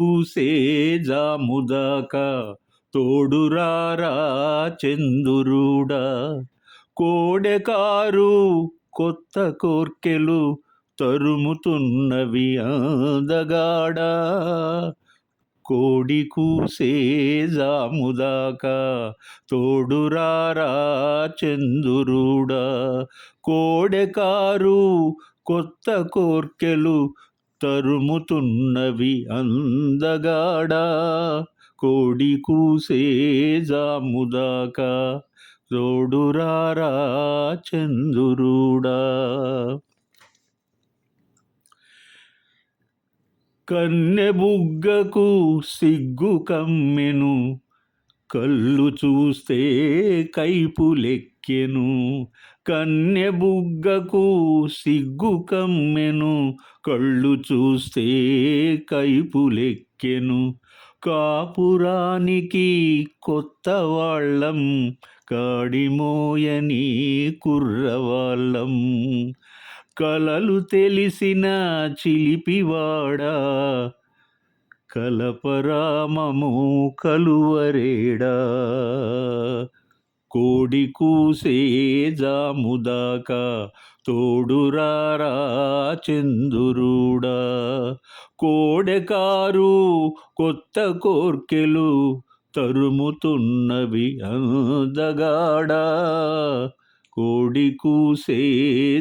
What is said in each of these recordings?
పూసే జాముదాకా తోడురారా చందురుడా, కోడెకారు కొత్త కోర్కెలు తరుముతున్నవి అందగాడా, కోడి కూసే జాముదాకా తోడురారా చందురుడా, కోడెకారు కొత్త కోర్కెలు తరుముతున్నవి అందగాడా, కోడి కూసే జాముదాకా తోడురారా చందురుడా. కన్నెబుగ్గకు సిగ్గు కమ్మెను, కళ్ళు చూస్తే కైపులెక్కెను, కన్నెబుగ్గకు సిగ్గు కమ్మెను, కళ్ళు చూస్తే కైపులెక్కెను, కాపురానికి కొత్త వాళ్ళం, కాడిమోయని కుర్రవాళ్ళం, కలలు తెలిసిన చిలిపివాడా, కలపరామము కలువరేడా, కోడి కూసే జాముదాకా తోడురారా చందురుడా, కోడెకారు కొత్త కోర్కెలు తరుముతున్నవి అందగాడా, కోడి కూసే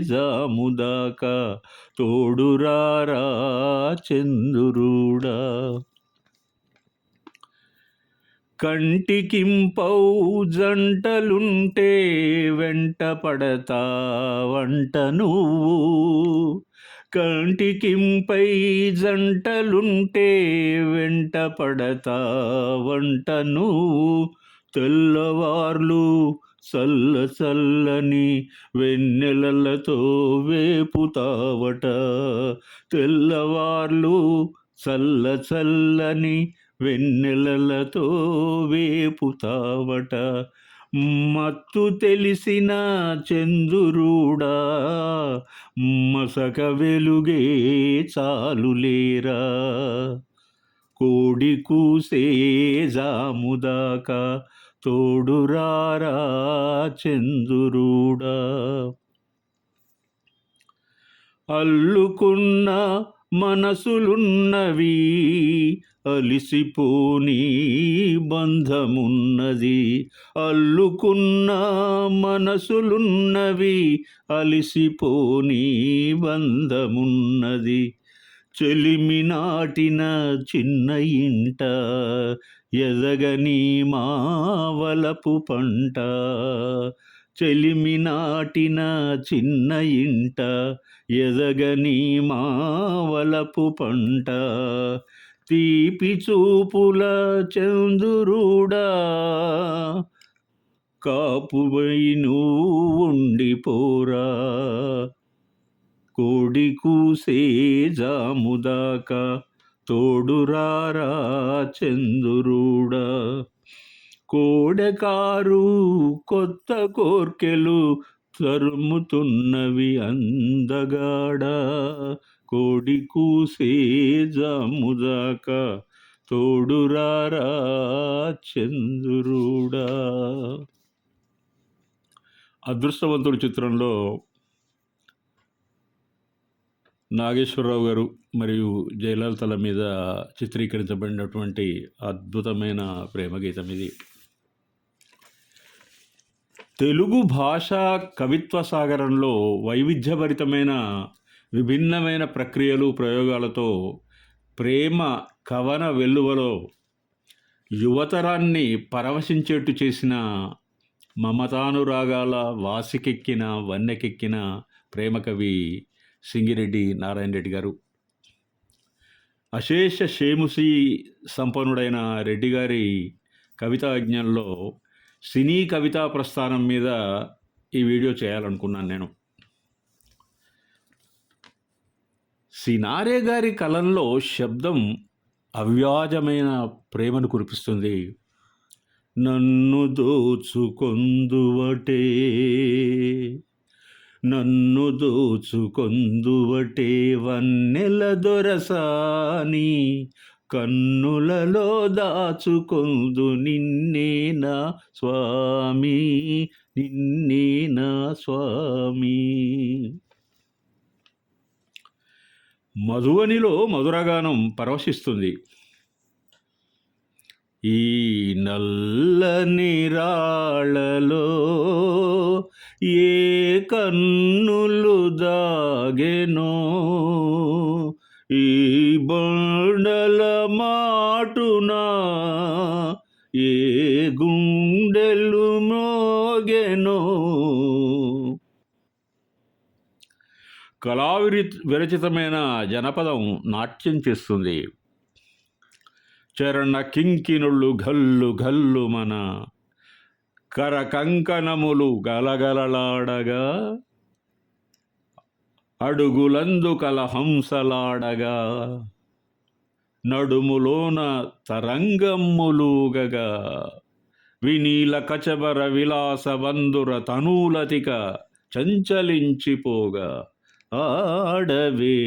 జాముదాకా తోడురారా చందురుడా. కంటికింపౌ జంటలుంటే వెంట పడతావంట నువ్వు, కంటికింపై జంటలుంటే వెంట పడతావంట నువ్వు, తెల్లవార్లు చల్ల చల్లని వెన్నెలలతో వేపుతావట, తెల్లవార్లు చల్ల చల్లని వెన్నెలలతో వేపుతావట, మత్తు తెలిసిన చందురుడా, మసక వెలుగే చాలులేరా, కోడి కూసే జాముదాకా తోడురారా చందురుడా. అల్లుకున్న మనసులున్నవి, అలిసిపోని బంధమున్నది, అల్లుకున్న మనసులున్నవి, అలిసిపోని బంధమున్నది, చెలిమి నాటిన చిన్న ఇంట ఎదగని మావలపు పంట, చెలిమి నాటిన చిన్న ఇంట ఎదగని మావలపు పంట, తీపి చూపుల చందురుడా, కాపువై నువ్వు ఉండిపోరా, కోడి కూసే జాముదాకా తోడురారా చందురుడా, కోడెకారు కొత్త కోర్కెలు తరుముతున్నవి అందగాడా, కోడి కూసే జాముదాకా తోడురారా చంద్రుడా. అదృష్టవంతుడు చిత్రంలో నాగేశ్వరరావు గారు మరియు జయలలితల మీద చిత్రీకరించబడినటువంటి అద్భుతమైన ప్రేమ గీతం ఇది. తెలుగు భాషా కవిత్వ సాగరంలో వైవిధ్యభరితమైన విభిన్నమైన ప్రక్రియలు ప్రయోగాలతో ప్రేమ కవన వెల్లువలో యువతరాన్ని పరవశించేట్టు చేసిన మమతానురాగాల వాసికెక్కిన వన్నెకెక్కిన ప్రేమ కవి సింగిరెడ్డి నారాయణ రెడ్డి గారు. అశేష షేముసి సంపన్నుడైన రెడ్డి గారి కవితా యజ్ఞంలో సినీ కవితా ప్రస్థానం మీద ఈ వీడియో చేయాలనుకున్నాను నేను. సినారే గారి కలంలో శబ్దం అవ్యాజమైన ప్రేమను కురిపిస్తుంది. నన్ను దోచుకొందువటే, నన్ను దోచుకొందువటే వన్నెల దొరసాని, కన్నులలో దాచుకొందు నిన్నే నా స్వామి, నిన్నే నా స్వామి. మధువనిలో మధురగానం పరవశిస్తుంది. ఈ నల్లని రాళ్ళలో ఏ కన్నులు దాగెనో, ఈ బండల మాటున ఏ గుండెలు మోగెనో. విరచితమైన జనపదం నాట్యం చేస్తుంది. చరణ కింకినుళ్ళు ఘల్లు ఘల్లు మన కర కంకణములు గలగలలాడగా, అడుగులందు కలహంసలాడగా, నడుములోన తరంగమ్ములుగగా, వినీల కచబర విలాస బంధుర తనూలతిక చంచలించిపోగా, ఆడవే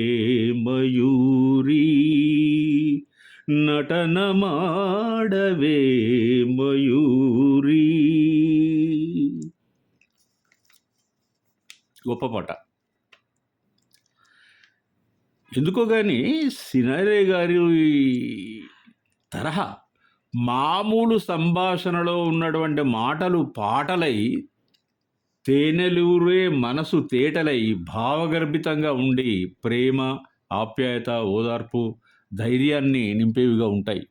మయూరీ నటనమాడవే మయూరీ. గొప్ప పాట. ఎందుకో కానీ సినారే గారి తరహా మామూలు సంభాషణలో ఉన్నటువంటి మాటలు పాటలై, తేనెలూరే మనసు తేటలై భావగర్భితంగా ఉండి ప్రేమ, ఆప్యాయత, ఓదార్పు, ధైర్యాన్ని నింపేవిగా ఉంటాయి.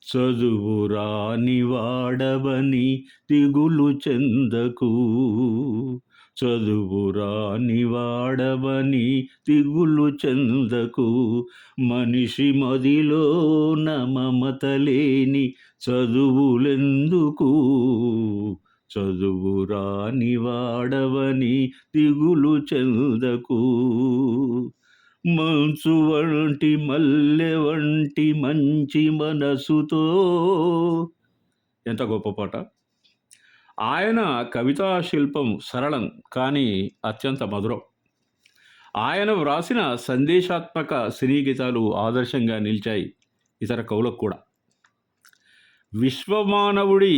చదువురాని వాడవని దిగులు చెందకు, చదువురాని వాడవని దిగులు చెందకు, మనిషి మదిలోన మమతలేని చదువులెందుకు, చదువురాని వాడవని దిగులు చెందకు. మంచు వంటి మల్లె వంటి మంచి మనసుతో. ఎంత గొప్ప పాట. ఆయన కవితా శిల్పం సరళం కానీ అత్యంత మధురం. ఆయన వ్రాసిన సందేశాత్మక సినీ గీతాలు ఆదర్శంగా నిలిచాయి ఇతర కవులకు కూడా. విశ్వమానవుడి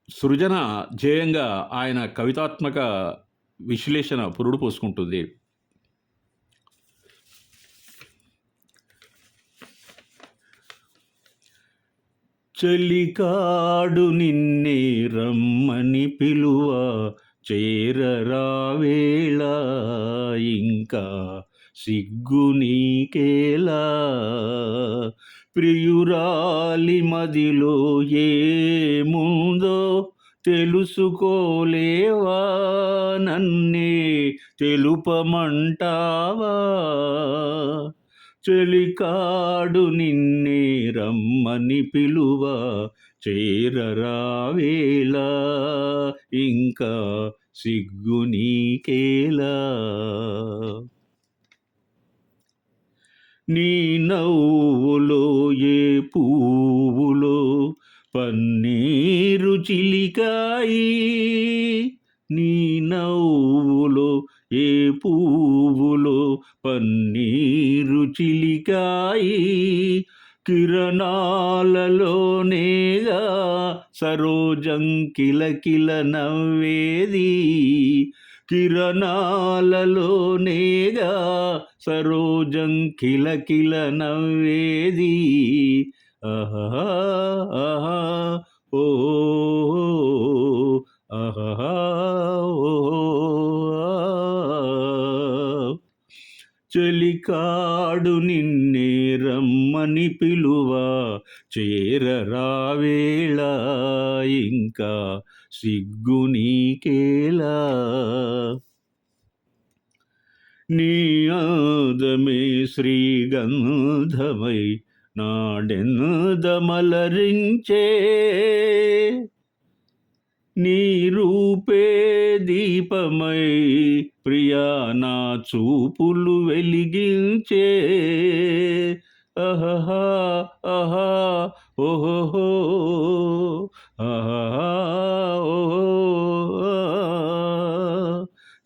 సృజన ధ్యేయంగా ఆయన కవితాత్మక విశ్లేషణ పురుడు పోసుకుంటుంది. చలికాడు నిన్నే రమ్మని పిలువ, చేరరావేళ ఇంకా సిగ్గు నీకేలా, ప్రియురాలి మదిలో ఏముందో తెలుసుకోలేవా, నన్నే తెలుపమంటావా, చలికాడు నిన్నే రమ్మని పిలువ, చేరరావేళ ఇంకా సిగ్గు నీకేలా, నీ నవ్వులో ఏ పువ్వులో పన్నీరు చిలికాయి, నీ నవ్వులో ఏ పువ్వులో పన్నీరు చిలికాయి, కిరణాలలోనేగా సరోజం కిలకిల నవ్వేది, కిరణాలలోనేగా సరోజం కిలకిల నవ్వేది, ఆహా ఆహా ఓ ఆహా ఓ. చలికాడు నిన్నే రమ్మని పిలువ, చేరరావేళ ఇంకా సిగ్గు నీకేలా, నీ ఆదమే శ్రీగంధమై నాడెందమలరించే, నీ రూపే దీపమై ప్రియా నా చూపులు వెలిగించే, అహహా అహా ఓహో అహహా ఓహో.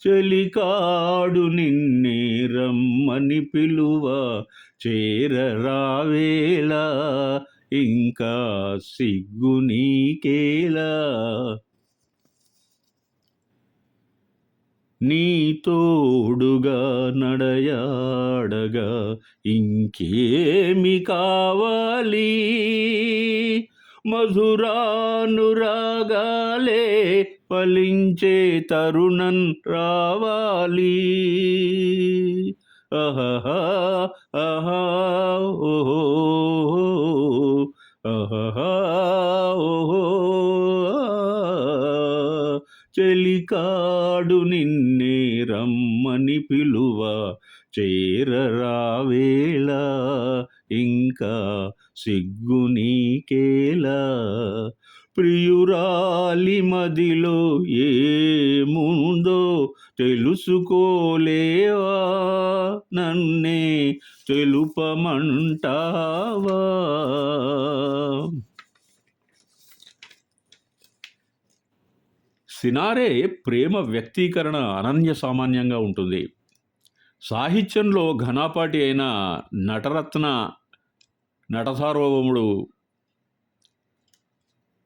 చెలికాడు నిన్నే రమ్మని పిలువ చేరరావేలా ఇంకా సిగ్గు నీకేలా నీ తోడుగా నడయాడగా ఇంకేమి కావాలి మధురానురాగాలే ఫలించే తరుణం రావాలి ఆహా ఆహా ఓహో ఆహా ఓహో చెలికాడు నిన్నే రమ్మని పిలువ చేరరావేళ ఇంకా సిగ్గు నీకేలా ప్రియురాలి మదిలో ఏముందో తెలుసుకోలేవా నన్నే తెలుపమంటావా సినారే ప్రేమ వ్యక్తీకరణ అనన్య సామాన్యంగా ఉంటుంది. సాహిత్యంలో ఘనాపాటి అయిన నటరత్న నటసార్వభౌముడు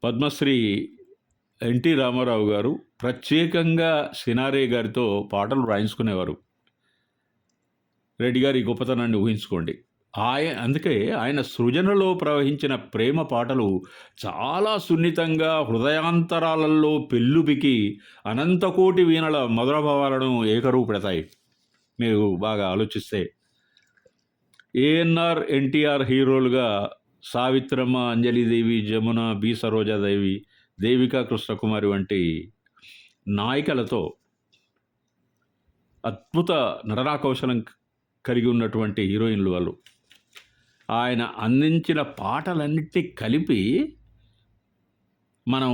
పద్మశ్రీ ఎన్టీ రామారావు గారు ప్రత్యేకంగా సినారే గారితో పాటలు రాయించుకునేవారు. రెడ్డి గారి గొప్పతనాన్ని ఊహించుకోండి. అందుకే ఆయన సృజనలో ప్రవహించిన ప్రేమ పాటలు చాలా సున్నితంగా హృదయాంతరాలలో పెళ్ళుబికి అనంతకోటి వీణల మధురభావాలను ఏకరువు పెడతాయి. మీరు బాగా ఆలోచిస్తే ఏఎన్ఆర్, ఎన్టీఆర్ హీరోలుగా సావిత్రమ్మ, అంజలిదేవి, జమున, బి సరోజాదేవి, దేవికా కృష్ణకుమారి వంటి నాయికలతో అద్భుత నటనా కౌశలం కలిగి ఉన్నటువంటి హీరోయిన్లు వాళ్ళు. ఆయన అందించిన పాటలన్నిటినీ కలిపి మనం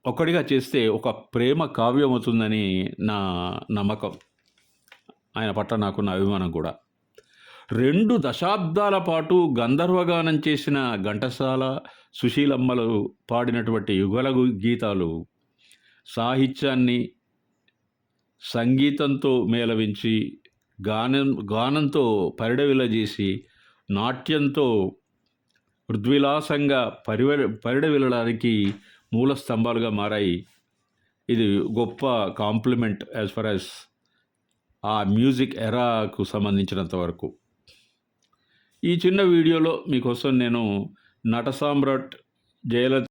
ఒక్కడిగా చేస్తే ఒక ప్రేమ కావ్యం అవుతుందని నా నమ్మకం. ఆయన పట్ల నాకున్న అభిమానం కూడా. 2 దశాబ్దాల పాటు గంధర్వగానం చేసిన ఘంటసాల, సుశీలమ్మలు పాడినటువంటి యుగల గీతాలు సాహిత్యాన్ని సంగీతంతో మేళవించి గానంతో పరిడవిలజేసి నాట్యంతో ఉద్విలాసంగా పరిడవిల్లడానికి మూల స్తంభాలుగా మారాయి. ఇది గొప్ప కాంప్లిమెంట్ యాజ్ ఫర్ యాజ్ ఆ మ్యూజిక్ ఎరాకు సంబంధించినంత వరకు. ఈ చిన్న వీడియోలో మీకోసం నేను నట సామ్రాట్ జయలలిత